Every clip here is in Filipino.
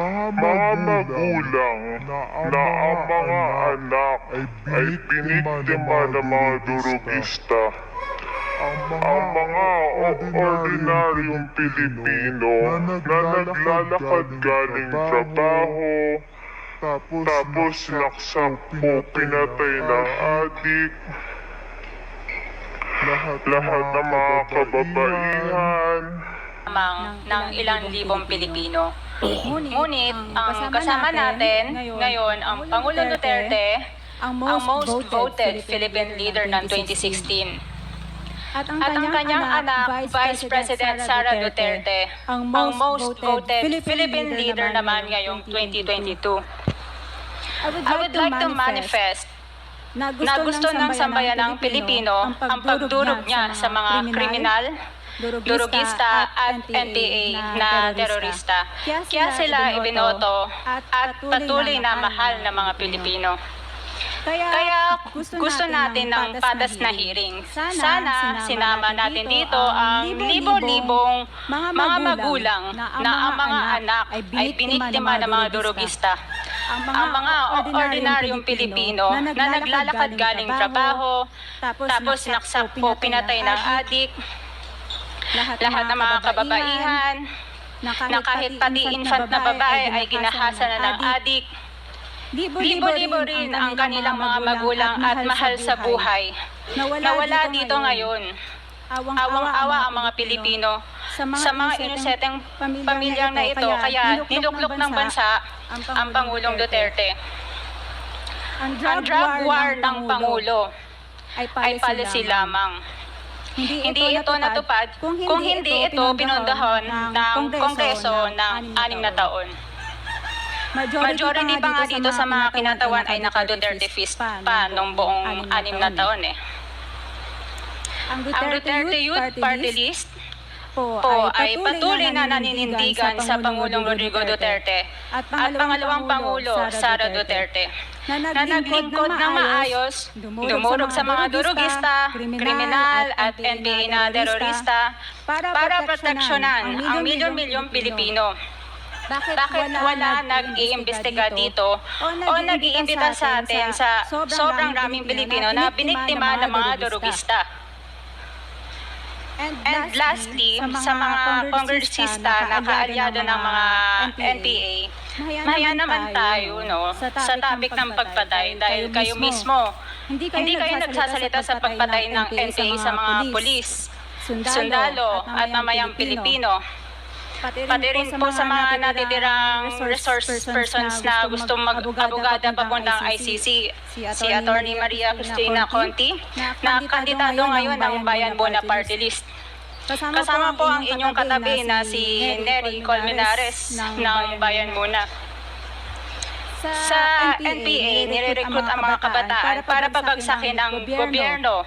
mga magulang na ang mga anak ay biniktima ng mga durugista. Ang mga ordinaryong Pilipino na naglalakad galing trabaho, tapos naksampo pinatay ng adik, lahat ng mga kababaihan, ng ilang libong Pilipino. Ngunit ang kasama natin ngayon ang Pangulong Duterte, ang most voted Philippine leader ng 2016. At ang kanyang anak, Vice President Sara Duterte, ang most voted Philippine leader naman ngayong 2022. I would like to manifest na gusto ng sambayan ng Pilipino ang pagdurog niya sa mga kriminal, durugista at NPA na terorista. Kaya sila ibinoto at patuloy na mahal ng mga Pilipino. Kaya gusto natin ng patas na hearing. Sana sinama natin dito ang libo-libong mga magulang na ang mga anak ay biniktima ng mga durugista. Ang mga ordinaryong Pilipino na naglalakad galing trabaho, tapos naksampo pinatay ng adik, lahat ng mga kababaihan, na kahit pati infant na babae ay ginahasa na ng adik. Libo-libo rin ang kanilang mga magulang at mahal sa buhay. Nawala dito ngayon. Awang-awa ang mga Pilipino sa mga inosenteng pamilyang na ito, kaya niluklok ng bansa ang Pangulong Duterte. Ang drug war ng Pangulo ay policy lamang. Hindi ito natupad kung hindi ito pinundahon ng Kongreso ng 6 na taon. Majority pa nga dito sa mga kinatawan ay naka-Duterte fist pa nung buong 6 na taon eh. Ang Duterte Youth Party List po ay patuloy na naninindigan sa Pangulong Rodrigo Duterte at pangalawang Pangulo Sara Duterte na naglingkod ng maayos, dumurog sa mga durugista, kriminal at NPA na terorista para proteksyonan ang milyon-milyong Pilipino. Bakit wala nag-iimbestiga dito o nag-iimbita sa atin sa sobrang raming Pilipino na biniktima ng mga durugista? And lastly, sa mga kongresista na kaalyado ng mga NPA, mahaya naman tayo sa topic ng pagpatay dahil kayo mismo, hindi kayo nagsasalita sa pagpatay ng NPA sa mga pulis, sundalo at mamayang Pilipino. Pati rin po sa mga natitirang resource persons na gusto mag-abogada papuntang ICC, si Attorney Maria Cristina Conti, na kandidato ngayon ng Bayan Muna Party List. Kasama po ang inyong katabi na si Nery Colmenares ng Bayan Muna. Sa NPA, nire-recruit ang mga kabataan para pabagsakin ang gobyerno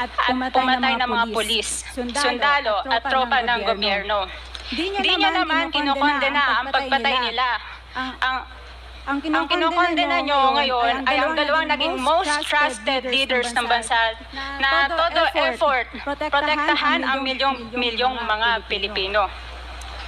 at pumatay ng mga pulis, sundalo at tropa ng gobyerno. Hindi niya naman kinokondena ang pagpatay nila. Ang kinokondena nyo ngayon ay ang dalawang naging most trusted leaders ng bansa na todo effort protektahan ang milyong mga Pilipino.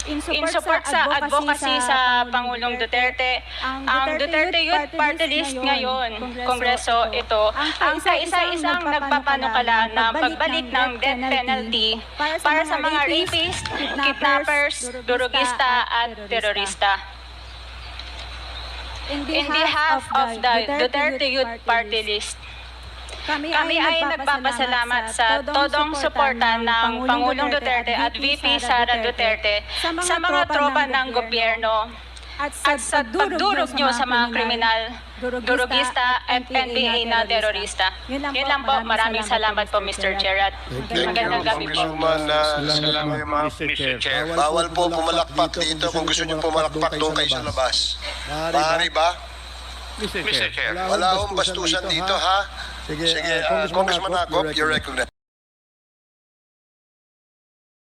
In support sa advocacy sa Pangulong Duterte, ang Duterte Youth Party List ngayon, Kongreso ito, ang kaisa-isang nagpapanukala na pagbalik ng death penalty para sa mga rapists, kidnappers, durugista at terorista. In behalf of the Duterte Youth Party List, kami ay nagpapasalamat sa todong suporta ng Pangulong Duterte at VP Sara Duterte sa mga tropa ng gobyerno at sa pagdurog nyo sa mga kriminal, durugista at NPA na terorista. Yun lang po. Maraming salamat po, Mr. Chair. At magandang gabi po. Mr. Chair, bawal po pumalakpak dito. Kung gusto nyo pumalakpak doon kayo sa labas. Maaari ba? Mr. Chair. Wala akong bastusan dito, ha? Sige, Congressman Akop, you're recognized.